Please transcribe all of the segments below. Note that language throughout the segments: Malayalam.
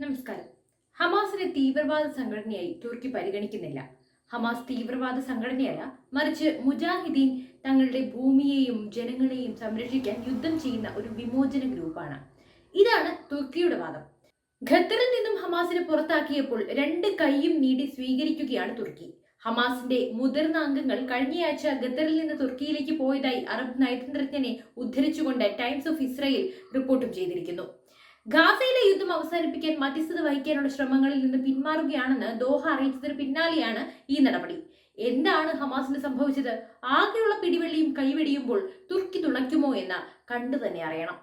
നമസ്കാരം. ഹമാസിനെ തീവ്രവാദ സംഘടനയായി തുർക്കി പരിഗണിക്കുന്നില്ല. ഹമാസ് തീവ്രവാദ സംഘടനയല്ല, മറിച്ച് മുജാഹിദീൻ തങ്ങളുടെ ഭൂമിയെയും ജനങ്ങളെയും സംരക്ഷിക്കാൻ യുദ്ധം ചെയ്യുന്ന ഒരു വിമോചന ഗ്രൂപ്പാണ്. ഇതാണ് തുർക്കിയുടെ വാദം. ഖത്തറിൽ നിന്നും ഹമാസിനെ പുറത്താക്കിയപ്പോൾ രണ്ട് കൈയും നീട്ടി സ്വീകരിക്കുകയാണ് തുർക്കി. ഹമാസിന്റെ മുതിർന്ന അംഗങ്ങൾ കഴിഞ്ഞയാഴ്ച ഖത്തറിൽ നിന്ന് തുർക്കിയിലേക്ക് പോയതായി അറബ് നയതന്ത്രജ്ഞനെ ഉദ്ധരിച്ചുകൊണ്ട് ടൈംസ് ഓഫ് ഇസ്രായേൽ റിപ്പോർട്ടും ചെയ്തിരിക്കുന്നു. ഗാസയിലെ യുദ്ധം അവസാനിപ്പിക്കാൻ മധ്യസ്ഥത വഹിക്കാനുള്ള ശ്രമങ്ങളിൽ നിന്ന് പിന്മാറുകയാണെന്ന് ദോഹ അറിയിച്ചതിന് പിന്നാലെയാണ് ഈ നടപടി. എന്താണ് ഹമാസിന് സംഭവിച്ചത്? ആകെയുള്ള പിടിവെള്ളിയും കൈവെടിയുമ്പോൾ തുർക്കി തുളയ്ക്കുമോ എന്ന് കണ്ടു തന്നെ അറിയണം.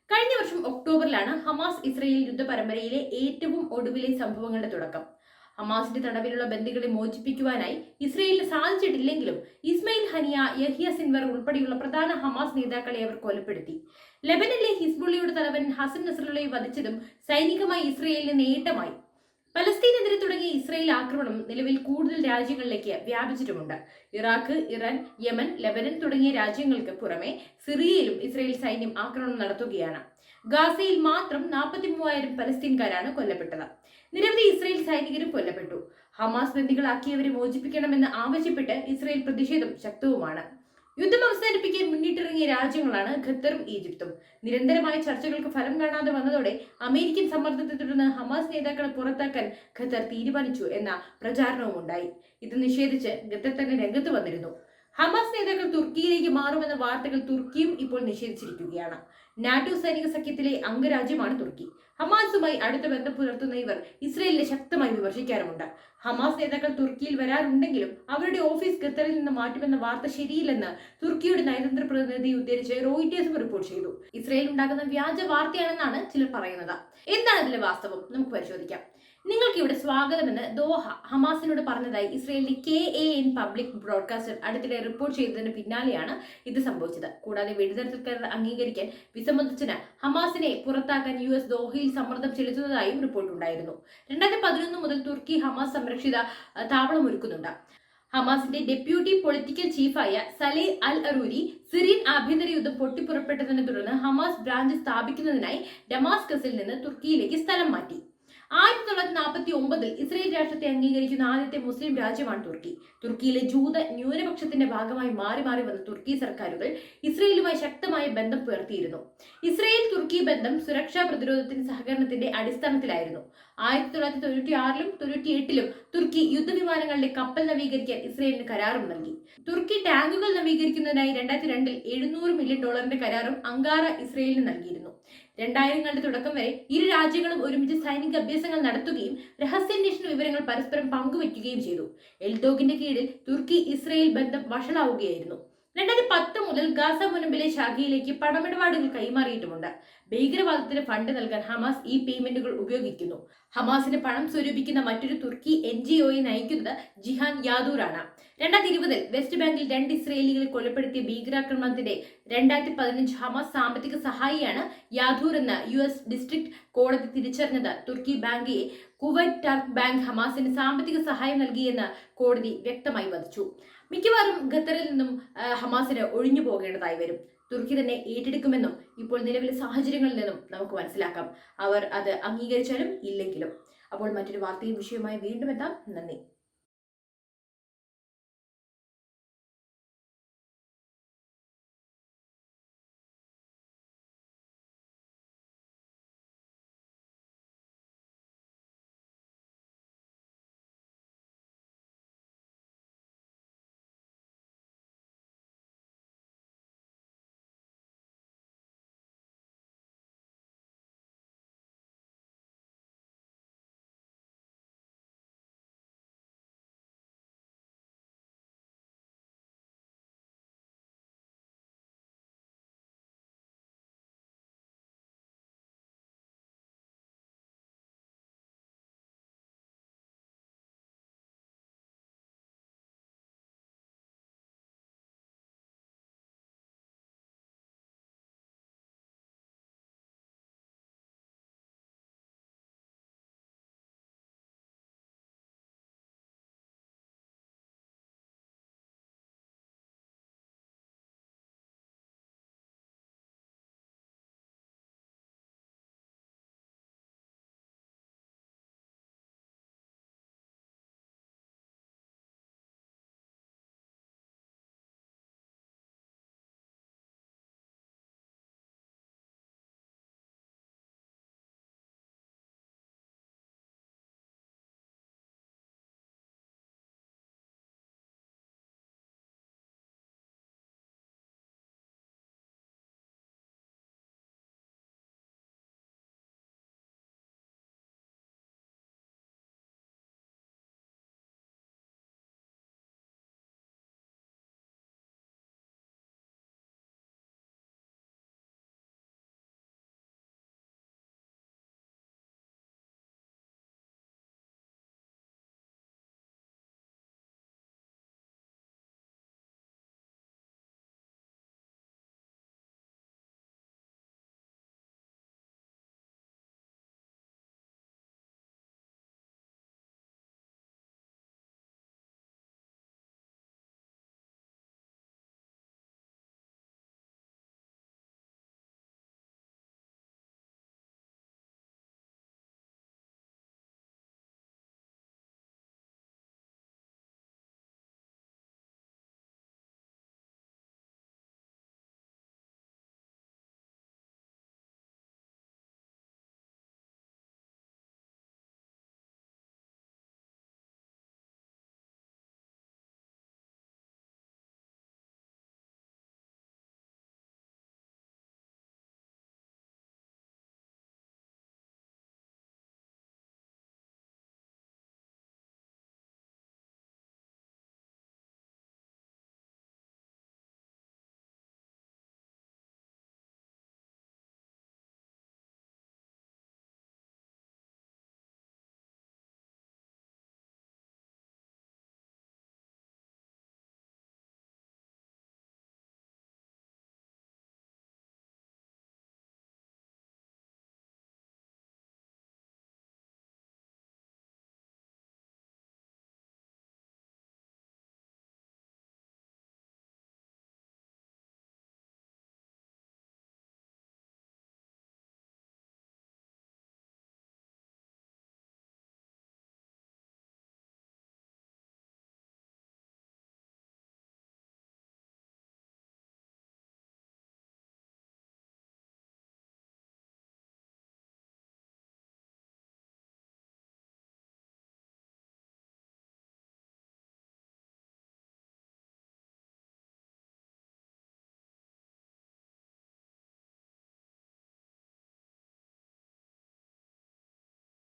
കഴിഞ്ഞ വർഷം ഒക്ടോബറിലാണ് ഹമാസ് ഇസ്രയേൽ യുദ്ധ പരമ്പരയിലെ ഏറ്റവും ഒടുവിലെ സംഭവങ്ങളുടെ തുടക്കം. ഹമാസിന്റെ തടവിലുള്ള ബന്ദികളെ മോചിപ്പിക്കുവാനായി ഇസ്രയേലിന് സാധിച്ചിട്ടില്ലെങ്കിലും ഇസ്മയിൽ ഹനിയ, യഹിയ സിൻവർ ഉൾപ്പെടെയുള്ള പ്രധാന ഹമാസ് നേതാക്കളെ അവർ കൊലപ്പെടുത്തി. ലെബനനിലെ ഹിസ്ബുള്ളയുടെ തലവൻ ഹസൻ നസ്രള്ളയെ വധിച്ചതും സൈനികമായി ഇസ്രയേലിന് നേട്ടമായി. പലസ്തീനെതിരെ തുടങ്ങിയ ഇസ്രയേൽ ആക്രമണം നിലവിൽ കൂടുതൽ രാജ്യങ്ങളിലേക്ക് വ്യാപിച്ചിട്ടുമുണ്ട്. ഇറാഖ്, ഇറാൻ, യമൻ, ലെബനൻ തുടങ്ങിയ രാജ്യങ്ങൾക്ക് പുറമെ സിറിയയിലും ഇസ്രയേൽ സൈന്യം ആക്രമണം നടത്തുകയാണ്. ഗാസയിൽ മാത്രം 43,000 പലസ്തീൻകാരാണ് കൊല്ലപ്പെട്ടത്. നിരവധി ഇസ്രയേൽ സൈനികരും കൊല്ലപ്പെട്ടു. ഹമാസ് ബന്ദികളാക്കിയവരെ മോചിപ്പിക്കണമെന്ന് ആവശ്യപ്പെട്ട് ഇസ്രയേൽ പ്രതിഷേധം ശക്തവുമാണ്. യുദ്ധം അവസാനിപ്പിക്കാൻ മുന്നിട്ടിറങ്ങിയ രാജ്യങ്ങളാണ് ഖത്തറും ഈജിപ്തും. നിരന്തരമായ ചർച്ചകൾക്ക് ഫലം കാണാതെ വന്നതോടെ അമേരിക്കൻ സമ്മർദ്ദത്തെ തുടർന്ന് ഹമാസ് നേതാക്കളെ പുറത്താക്കാൻ ഖത്തർ തീരുമാനിച്ചു എന്ന പ്രചാരണവും ഉണ്ടായി. ഇത് നിഷേധിച്ച് ഖത്തർ തന്നെ രംഗത്ത് വന്നിരുന്നു. ഹമാസ് നേതാക്കൾ തുർക്കിയിലേക്ക് മാറുമെന്ന വാർത്തകൾ തുർക്കിയും ഇപ്പോൾ നിഷേധിച്ചിരിക്കുകയാണ്. നാറ്റോ സൈനിക സഖ്യത്തിലെ അംഗരാജ്യമാണ് തുർക്കി. ഹമാസുമായി അടുത്ത ബന്ധം പുലർത്തുന്ന ഇവർ ഇസ്രയേലിനെ ശക്തമായി വിമർശിക്കാറുമുണ്ട്. ഹമാസ് നേതാക്കൾ തുർക്കിയിൽ വരാറുണ്ടെങ്കിലും അവരുടെ ഓഫീസ് ഖത്തറിൽ നിന്ന് മാറ്റുമെന്ന വാർത്ത ശരിയില്ലെന്ന് തുർക്കിയുടെ നയതന്ത്ര പ്രതിനിധി ഉദ്ധരിച്ച് റോയിറ്റേഴ്സും റിപ്പോർട്ട് ചെയ്തു. ഇസ്രയേൽ ഉണ്ടാകുന്ന വ്യാജ വാർത്തയാണെന്നാണ് ചിലർ പറയുന്നത്. എന്താണ് ഇതിലെ വാസ്തവം? നമുക്ക് പരിശോധിക്കാം. നിങ്ങൾക്ക് ഇവിടെ സ്വാഗതമെന്ന് ദോഹ ഹമാസിനോട് പറഞ്ഞതായി ഇസ്രയേലിന്റെ KAN പബ്ലിക് ബ്രോഡ്കാസ്റ്റർ അടുത്തിടെ റിപ്പോർട്ട് ചെയ്തതിന് പിന്നാലെയാണ് ഇത് സംഭവിച്ചത്. കൂടാതെ വെടിനിർത്തൽ കരാർ അംഗീകരിക്കാൻ വിസമ്മതിച്ചതിന് ഹമാസിനെ പുറത്താക്കാൻ US ദോഹയിൽ സമ്മർദ്ദം ചെലുത്തുന്നതായും റിപ്പോർട്ടുണ്ടായിരുന്നു. 2011 മുതൽ തുർക്കി ഹമാസ് സംരക്ഷിത താവളം ഒരുക്കുന്നുണ്ട്. ഹമാസിന്റെ ഡെപ്യൂട്ടി പൊളിറ്റിക്കൽ ചീഫായ സലേ അൽ അറൂരി സിറിയൻ ആഭ്യന്തര യുദ്ധം പൊട്ടിപ്പുറപ്പെട്ടതിനെ തുടർന്ന് ഹമാസ് ബ്രാഞ്ച് സ്ഥാപിക്കുന്നതിനായി ഡമാസ്കസിൽ നിന്ന് തുർക്കിയിലേക്ക് സ്ഥലം മാറ്റി. 1949 ഇസ്രയേൽ രാഷ്ട്രത്തെ അംഗീകരിക്കുന്ന ആദ്യത്തെ മുസ്ലിം രാജ്യമാണ് തുർക്കി. തുർക്കിയിലെ ജൂത ന്യൂനപക്ഷത്തിന്റെ ഭാഗമായി മാറി മാറി വന്ന തുർക്കി സർക്കാരുകൾ ഇസ്രയേലുമായി ശക്തമായ ബന്ധം പുലർത്തിയിരുന്നു. ഇസ്രയേൽ തുർക്കി ബന്ധം സുരക്ഷാ പ്രതിരോധത്തിന്റെ സഹകരണത്തിന്റെ അടിസ്ഥാനത്തിലായിരുന്നു. 1996ലും 98ലും തുർക്കി യുദ്ധവിമാനങ്ങളുടെ കപ്പൽ നവീകരിക്കാൻ ഇസ്രയേലിന് കരാറും നൽകി. തുർക്കി ടാങ്കുകൾ നവീകരിക്കുന്നതിനായി 2002ൽ $700 മില്യൺ കരാറും അങ്കാറ ഇസ്രയേലിന് നൽകിയിരുന്നു. 2000ങ്ങളുടെ തുടക്കം വരെ ഇരു രാജ്യങ്ങളും ഒരുമിച്ച് സൈനിക അഭ്യാസങ്ങൾ നടത്തുകയും രഹസ്യാന്വേഷണ വിവരങ്ങൾ പരസ്പരം പങ്കുവയ്ക്കുകയും ചെയ്തു. എൽദോഗിന്റെ കീഴിൽ തുർക്കി ഇസ്രയേൽ ബന്ധം വഷളാവുകയായിരുന്നു. 2010 മുതൽ ഗാസ മുനമ്പിലെ ശാഖയിലേക്ക് പണമിടപാടുകൾ കൈമാറിയിട്ടുമുണ്ട്. ഭീകരവാദത്തിന് ഫണ്ട് നൽകാൻ ഹമാസ് ഈ പേയ്മെന്റുകൾ ഉപയോഗിക്കുന്നു. ഹമാസിന് പണം സ്വരൂപിക്കുന്ന മറ്റൊരു തുർക്കി NGOയെ നയിക്കുന്നത് ജിഹാൻ യാദൂർ ആണ്. 2020ൽ വെസ്റ്റ് ബാങ്കിൽ 2 ഇസ്രയേലികളെ കൊലപ്പെടുത്തിയ ഭീകരാക്രമണത്തിന്റെ 2015 ഹമാസ് സാമ്പത്തിക സഹായിയാണ് യാദൂർ എന്ന് US ഡിസ്ട്രിക്ട് കോടതി തിരിച്ചറിഞ്ഞത് തുർക്കി ബാങ്കിയെ കുവൈറ്റ് ടർക്ക് ബാങ്ക് ഹമാസിന് സാമ്പത്തിക സഹായം നൽകിയെന്ന് കോടതി വ്യക്തമായി വധിച്ചു. മിക്കവാറും ഖത്തറിൽ നിന്നും ഹമാസിന് ഒഴിഞ്ഞു പോകേണ്ടതായി വരും. തുർക്കി തന്നെ ഏറ്റെടുക്കുമെന്നും ഇപ്പോൾ നിലവിലെ സാഹചര്യങ്ങളിൽ നിന്നും നമുക്ക് മനസ്സിലാക്കാം. അവർ അത് അംഗീകരിച്ചാലും ഇല്ലെങ്കിലും. അപ്പോൾ മറ്റൊരു വാർത്തയും വിഷയവുമായി വീണ്ടും എത്താം. നന്ദി.